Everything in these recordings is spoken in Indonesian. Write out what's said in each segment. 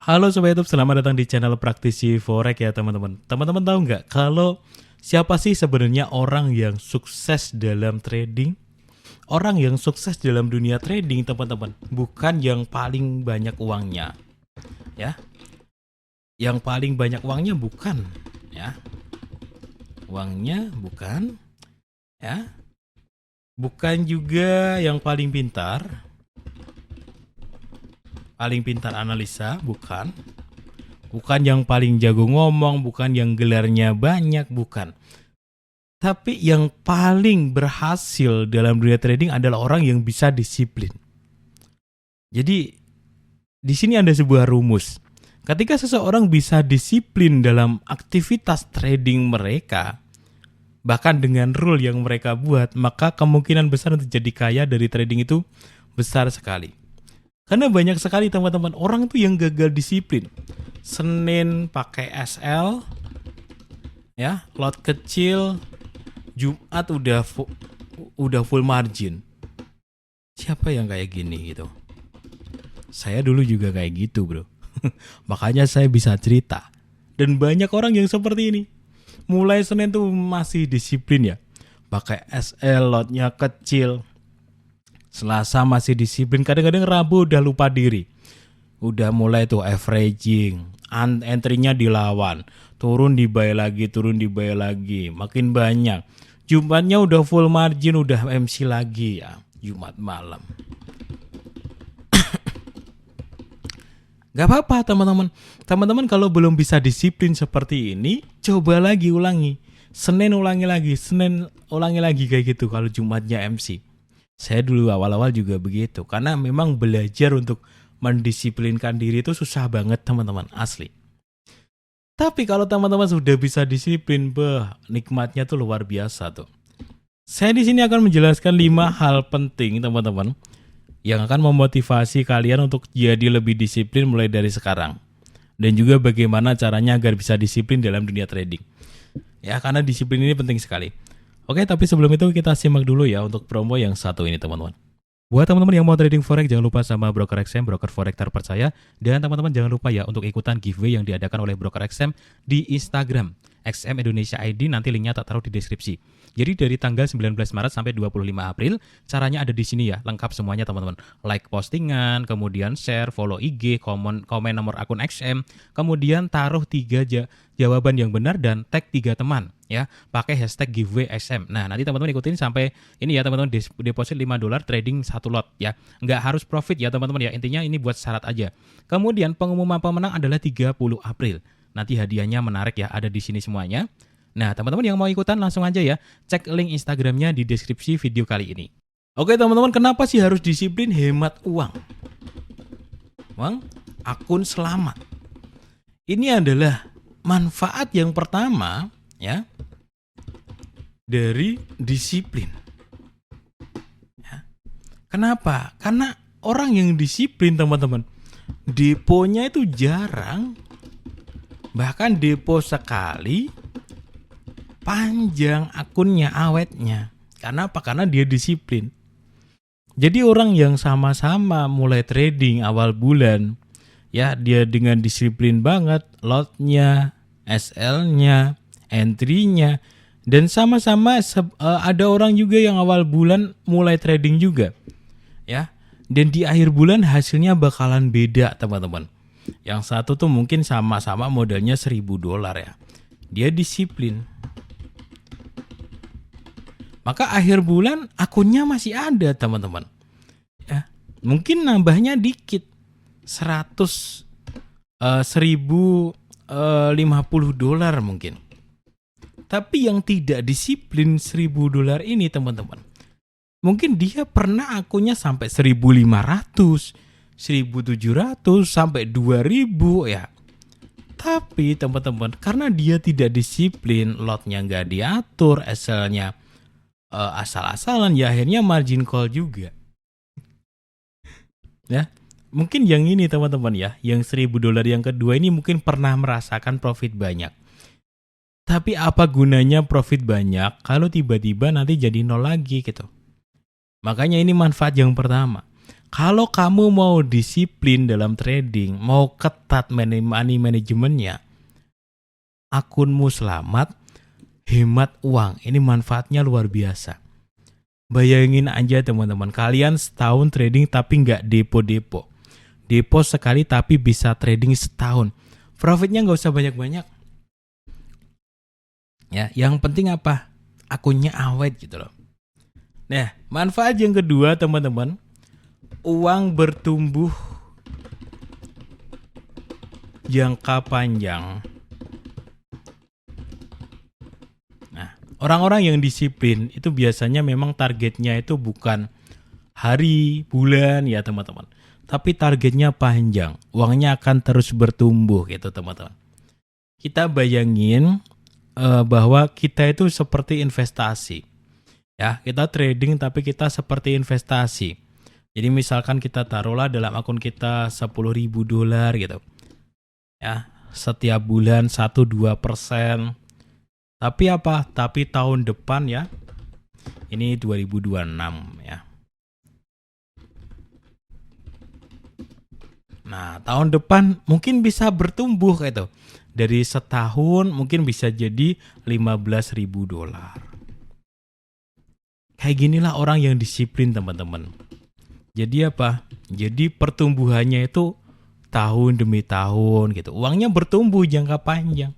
Halo Sobat YouTube, selamat datang di channel Praktisi Forex ya teman-teman. Teman-teman tahu nggak kalau siapa sih sebenarnya orang yang sukses dalam trading? Orang yang sukses dalam dunia trading teman-teman, bukan yang paling banyak uangnya, ya. Yang paling banyak uangnya bukan, ya. Uangnya bukan, ya. Bukan juga yang paling pintar analisa, bukan. Bukan yang paling jago ngomong, bukan yang gelarnya banyak, bukan. Tapi yang paling berhasil dalam dunia trading adalah orang yang bisa disiplin. Jadi di sini ada sebuah rumus. Ketika seseorang bisa disiplin dalam aktivitas trading mereka, bahkan dengan rule yang mereka buat, maka kemungkinan besar untuk jadi kaya dari trading itu besar sekali. Karena banyak sekali teman-teman orang tuh yang gagal disiplin. Senin pakai SL, ya, lot kecil, Jumat udah full margin. Siapa yang kayak gini gitu? Saya dulu juga kayak gitu, bro. Makanya saya bisa cerita. Dan banyak orang yang seperti ini. Mulai Senin tuh masih disiplin ya. Pakai SL, lotnya kecil. Selasa masih disiplin, kadang-kadang Rabu udah lupa diri. Udah mulai tuh averaging, entry-nya dilawan, turun dibuy lagi, makin banyak. Jumatnya udah full margin, udah MC lagi ya, Jumat malam. Gak apa-apa teman-teman. Teman-teman kalau belum bisa disiplin seperti ini, coba lagi ulangi. Senin ulangi lagi kayak gitu kalau Jumatnya MC. Saya dulu awal-awal juga begitu, karena memang belajar untuk mendisiplinkan diri itu susah banget teman-teman, asli. Tapi kalau teman-teman sudah bisa disiplin, nikmatnya tuh luar biasa tuh. Saya di sini akan menjelaskan 5 hal penting teman-teman yang akan memotivasi kalian untuk jadi lebih disiplin mulai dari sekarang. Dan juga bagaimana caranya agar bisa disiplin dalam dunia trading. Ya, karena disiplin ini penting sekali. Oke, tapi sebelum itu kita simak dulu ya untuk promo yang satu ini teman-teman. Buat teman-teman yang mau trading forex, jangan lupa sama broker XM, broker forex terpercaya. Dan teman-teman jangan lupa ya untuk ikutan giveaway yang diadakan oleh broker XM di Instagram XM Indonesia ID, nanti linknya tak taruh di deskripsi. Jadi dari tanggal 19 Maret sampai 25 April, caranya ada di sini ya, lengkap semuanya teman-teman. Like postingan, kemudian share, follow IG, komen nomor akun XM, kemudian taruh 3 jawaban yang benar dan tag 3 teman ya, pakai hashtag giveaway XM. Nah, nanti teman-teman ikutin sampai ini ya teman-teman, deposit $5 trading 1 lot ya. Nggak harus profit ya teman-teman ya, intinya ini buat syarat aja. Kemudian pengumuman pemenang adalah 30 April. Nanti hadiahnya menarik ya, ada di sini semuanya. Nah, teman-teman yang mau ikutan langsung aja ya, cek link Instagramnya di deskripsi video kali ini. Oke teman-teman, kenapa sih harus disiplin hemat uang? Akun selamat. Ini adalah manfaat yang pertama ya dari disiplin. Ya. Kenapa? Karena orang yang disiplin teman-teman, deponya itu jarang. Bahkan depo sekali panjang akunnya, awetnya. Karena apa? Karena dia disiplin. Jadi orang yang sama-sama mulai trading awal bulan, ya dia dengan disiplin banget, lotnya, SL-nya, entry-nya, dan sama-sama ada orang juga yang awal bulan mulai trading juga, ya. Dan di akhir bulan hasilnya bakalan beda teman-teman. Yang satu tuh mungkin sama-sama modalnya $1.000 ya. Dia disiplin. Maka akhir bulan akunnya masih ada teman-teman. Ya, mungkin nambahnya dikit. $150 mungkin. Tapi yang tidak disiplin $1.000 ini teman-teman, mungkin dia pernah akunnya sampai 1.500, 1.700 sampai 2.000 ya. Tapi teman-teman, karena dia tidak disiplin, lotnya nggak diatur, SL-nya asal-asalan, ya akhirnya margin call juga. Ya, mungkin yang ini teman-teman ya, yang $1.000 yang kedua ini mungkin pernah merasakan profit banyak. Tapi apa gunanya profit banyak kalau tiba-tiba nanti jadi nol lagi gitu. Makanya ini manfaat yang pertama. Kalau kamu mau disiplin dalam trading, mau ketat money manajemennya, akunmu selamat, hemat uang. Ini manfaatnya luar biasa. Bayangin aja teman-teman, kalian setahun trading tapi nggak depo-depo. Depo sekali tapi bisa trading setahun. Profitnya nggak usah banyak-banyak. Ya, yang penting apa? Akunnya awet gitu loh. Nah, manfaat yang kedua teman-teman, uang bertumbuh jangka panjang. Nah, orang-orang yang disiplin itu biasanya memang targetnya itu bukan hari, bulan ya teman-teman. Tapi targetnya panjang. Uangnya akan terus bertumbuh gitu teman-teman. Kita bayangin bahwa kita itu seperti investasi. Ya, kita trading tapi kita seperti investasi. Jadi misalkan kita taruhlah dalam akun kita $10.000 gitu. Ya, setiap bulan 1-2%. Tapi apa? Tapi tahun depan ya. Ini 2026 ya. Nah, tahun depan mungkin bisa bertumbuh gitu. Dari setahun mungkin bisa jadi $15.000. Kayak ginilah orang yang disiplin teman-teman. Jadi apa? Jadi pertumbuhannya itu tahun demi tahun gitu. Uangnya bertumbuh jangka panjang.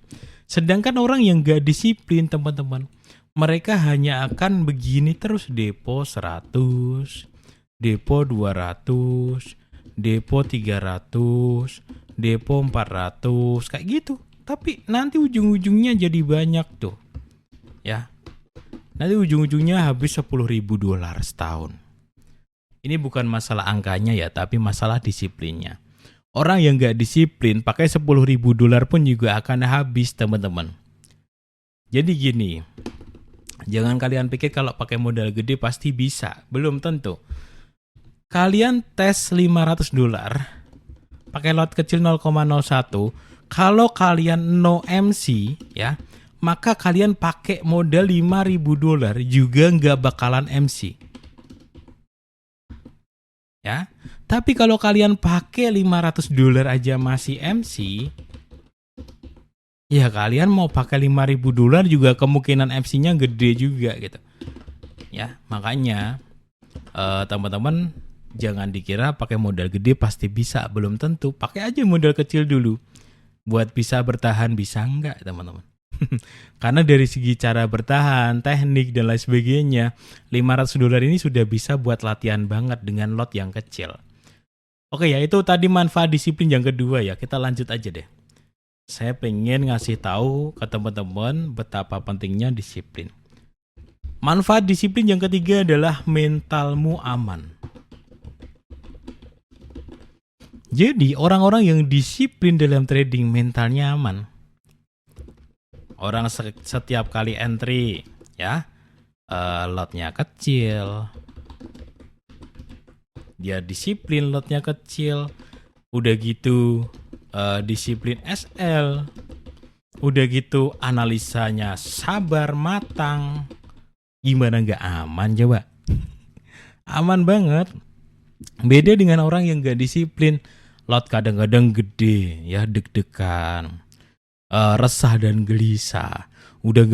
Sedangkan orang yang gak disiplin teman-teman, mereka hanya akan begini terus, depo 100, depo 200, depo 300, depo 400, kayak gitu. Tapi nanti ujung-ujungnya jadi banyak tuh. Ya. Nanti ujung-ujungnya habis $10.000 setahun. Ini bukan masalah angkanya ya, tapi masalah disiplinnya. Orang yang gak disiplin pakai $10.000 pun juga akan habis teman-teman. Jadi gini, jangan kalian pikir kalau pakai modal gede pasti bisa. Belum tentu. Kalian tes $500, pakai lot kecil 0,01. Kalau kalian no MC ya, maka kalian pakai modal $5.000 juga nggak bakalan MC. Ya, tapi kalau kalian pakai $500 aja masih MC, ya kalian mau pakai $5.000 juga kemungkinan MC-nya gede juga gitu. Ya, makanya teman-teman jangan dikira pakai modal gede pasti bisa, belum tentu. Pakai aja modal kecil dulu. Buat bisa bertahan, bisa enggak teman-teman? Karena dari segi cara bertahan, teknik dan lain sebagainya, $500 ini sudah bisa buat latihan banget dengan lot yang kecil. Oke ya, itu tadi manfaat disiplin yang kedua ya. Kita lanjut aja deh. Saya pengen ngasih tahu ke teman-teman betapa pentingnya disiplin. Manfaat disiplin yang ketiga adalah mentalmu aman. Jadi orang-orang yang disiplin dalam trading mentalnya aman. Orang setiap kali entry ya, lotnya kecil. Dia disiplin, lotnya kecil. Udah gitu disiplin SL. Udah gitu analisanya sabar, matang. Gimana nggak aman coba? Aman banget. Beda dengan orang yang nggak disiplin. Lot kadang-kadang gede ya, deg-degan, resah dan gelisah. Udah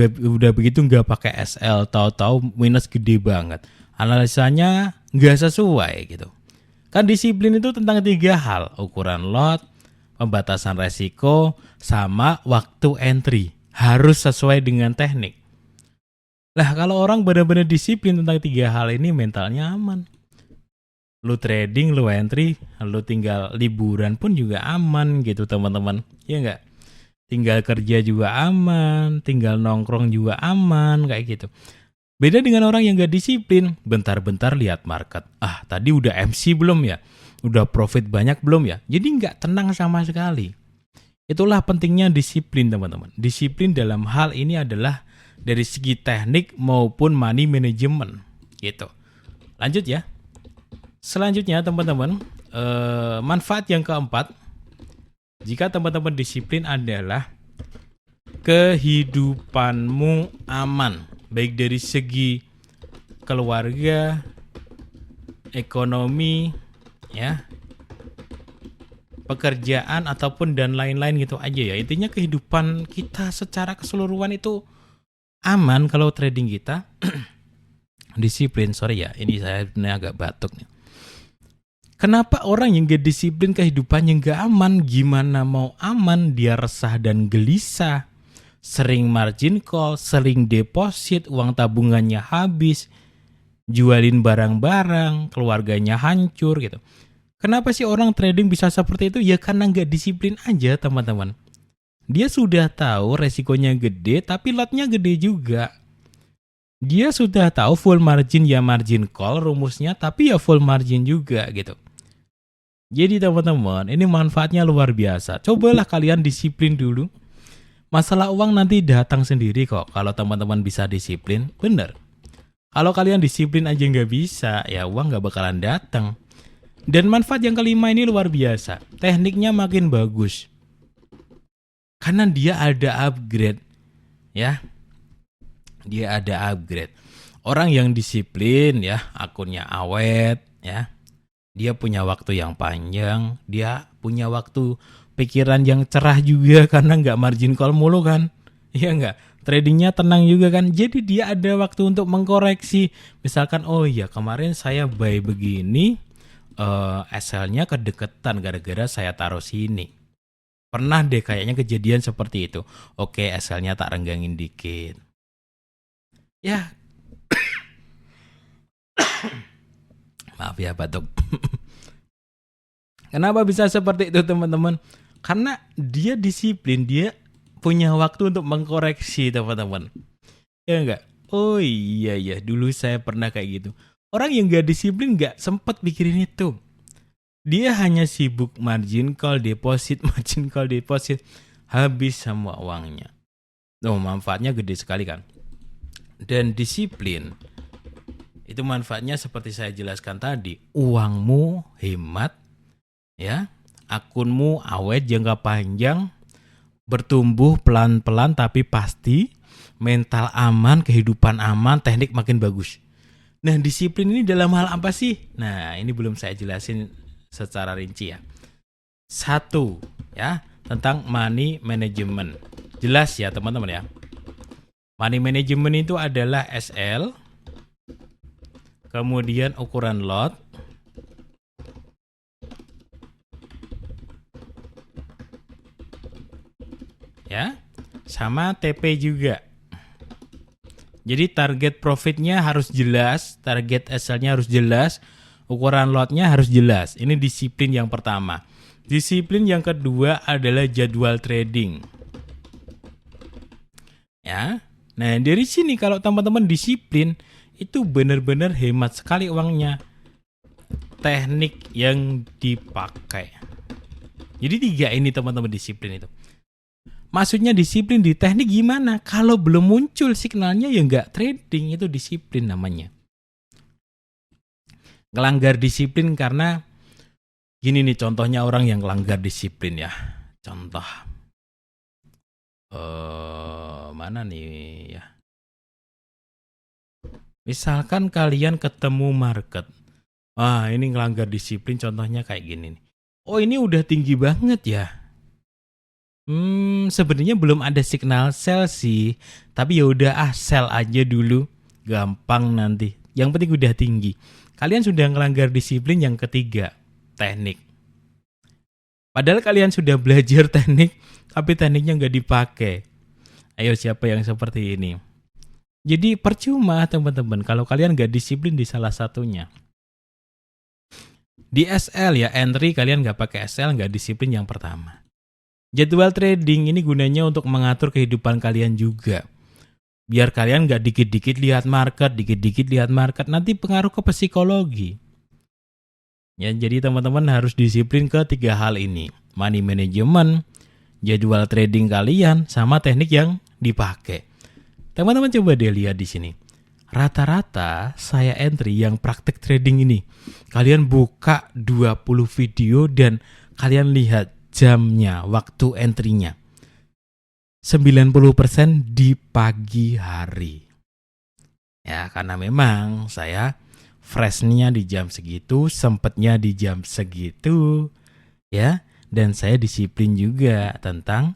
begitu nggak pakai SL, tahu-tahu minus gede banget. Analisanya nggak sesuai gitu. Kan disiplin itu tentang 3 hal: ukuran lot, pembatasan resiko, sama waktu entry. Harus sesuai dengan teknik. Lah kalau orang benar-benar disiplin tentang 3 hal ini, mentalnya aman. Lu trading, lu entry, lu tinggal liburan pun juga aman gitu teman-teman. Iya nggak? Tinggal kerja juga aman, tinggal nongkrong juga aman, kayak gitu. Beda dengan orang yang nggak disiplin. Bentar-bentar lihat market. Ah, tadi udah MC belum ya? Udah profit banyak belum ya? Jadi nggak tenang sama sekali. Itulah pentingnya disiplin teman-teman. Disiplin dalam hal ini adalah dari segi teknik maupun money management gitu. Lanjut ya. Selanjutnya teman-teman, manfaat yang keempat, jika teman-teman disiplin adalah kehidupanmu aman, baik dari segi keluarga, ekonomi, ya, pekerjaan ataupun dan lain-lain gitu aja ya. Intinya kehidupan kita secara keseluruhan itu aman kalau trading kita disiplin. Sorry ya, ini saya sebenarnya agak batuk nih. Kenapa orang yang gak disiplin kehidupannya gak aman? Gimana mau aman? Dia resah dan gelisah, sering margin call, sering deposit, uang tabungannya habis, jualin barang-barang, keluarganya hancur gitu. Kenapa sih orang trading bisa seperti itu? Ya karena gak disiplin aja teman-teman. Dia sudah tahu resikonya gede tapi lotnya gede juga. Dia sudah tahu full margin ya margin call rumusnya, tapi ya full margin juga gitu. Jadi teman-teman, ini manfaatnya luar biasa. Cobalah kalian disiplin dulu. Masalah uang nanti datang sendiri kok kalau teman-teman bisa disiplin. Bener. Kalau kalian disiplin aja nggak bisa, ya uang nggak bakalan datang. Dan manfaat yang kelima ini luar biasa. Tekniknya makin bagus. Karena dia ada upgrade. Ya. Dia ada upgrade. Orang yang disiplin ya, akunnya awet ya. Dia punya waktu yang panjang, dia punya waktu pikiran yang cerah juga karena nggak margin call mulu kan. Iya nggak? Tradingnya tenang juga kan. Jadi dia ada waktu untuk mengkoreksi. Misalkan, oh iya kemarin saya buy begini, SL-nya kedeketan gara-gara saya taruh sini. Pernah deh kayaknya kejadian seperti itu. Oke, SL-nya tak renggangin dikit. Ya. Maaf ya batuk. Kenapa bisa seperti itu teman-teman? Karena dia disiplin, dia punya waktu untuk mengkoreksi teman-teman. Ya enggak? Oh iya ya, dulu saya pernah kayak gitu. Orang yang gak disiplin gak sempat pikirin itu. Dia hanya sibuk margin call deposit, margin call deposit. Habis semua uangnya. Oh, manfaatnya gede sekali kan. Dan disiplin itu manfaatnya seperti saya jelaskan tadi, uangmu hemat, ya, akunmu awet jangka panjang, bertumbuh pelan-pelan tapi pasti, mental aman, kehidupan aman, teknik makin bagus. Nah, disiplin ini dalam hal apa sih? Nah, ini belum saya jelasin secara rinci ya. 1, ya, tentang money management. Jelas ya teman-teman ya. Money management itu adalah SL, kemudian ukuran lot, ya, sama TP juga. Jadi target profitnya harus jelas, target SL-nya harus jelas, ukuran lotnya harus jelas. Ini disiplin yang pertama. Disiplin yang kedua adalah jadwal trading. Ya, nah dari sini kalau teman-teman disiplin, itu benar-benar hemat sekali uangnya. Teknik yang dipakai. Jadi 3 ini teman-teman disiplin itu. Maksudnya disiplin di teknik gimana? Kalau belum muncul signalnya ya nggak trading, itu disiplin namanya. Ngelanggar disiplin karena gini nih contohnya orang yang ngelanggar disiplin ya. Contoh. Mana nih ya? Misalkan kalian ketemu market. Wah, ini ngelanggar disiplin contohnya kayak gini nih. Oh, ini udah tinggi banget ya. Sebenarnya belum ada signal sell sih, tapi ya udah sell aja dulu, gampang nanti. Yang penting udah tinggi. Kalian sudah ngelanggar disiplin yang ketiga, teknik. Padahal kalian sudah belajar teknik, tapi tekniknya nggak dipakai. Ayo siapa yang seperti ini? Jadi percuma teman-teman kalau kalian nggak disiplin di salah satunya. Di SL ya, entry kalian nggak pakai SL, nggak disiplin yang pertama. Jadwal trading ini gunanya untuk mengatur kehidupan kalian juga. Biar kalian nggak dikit-dikit lihat market, nanti pengaruh ke psikologi. Ya, jadi teman-teman harus disiplin ke 3 hal ini. Money management, jadwal trading kalian, sama teknik yang dipakai. Teman-teman coba deh lihat di sini. Rata-rata saya entry yang praktek trading ini. Kalian buka 20 video dan kalian lihat jamnya, waktu entry-nya. 90% di pagi hari. Ya, karena memang saya freshnya di jam segitu, sempetnya di jam segitu, ya. Dan saya disiplin juga tentang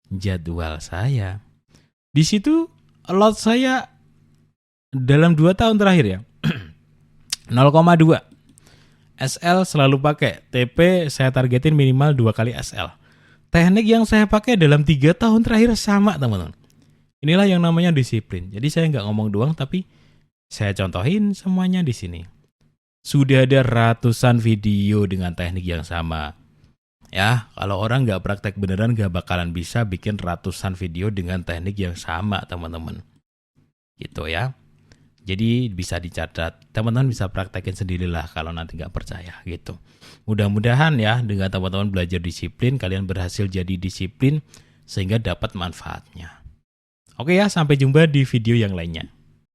jadwal saya. Di situ lot saya dalam 2 tahun terakhir ya, 0,2. SL selalu pakai, TP saya targetin minimal 2 kali SL. Teknik yang saya pakai dalam 3 tahun terakhir sama teman-teman. Inilah yang namanya disiplin. Jadi saya nggak ngomong doang, tapi saya contohin semuanya di sini. Sudah ada ratusan video dengan teknik yang sama. Ya, kalau orang nggak praktek beneran nggak bakalan bisa bikin ratusan video dengan teknik yang sama, teman-teman. Gitu ya. Jadi bisa dicatat, teman-teman bisa praktekin sendirilah kalau nanti nggak percaya gitu. Mudah-mudahan ya dengan teman-teman belajar disiplin, kalian berhasil jadi disiplin sehingga dapat manfaatnya. Oke ya, sampai jumpa di video yang lainnya.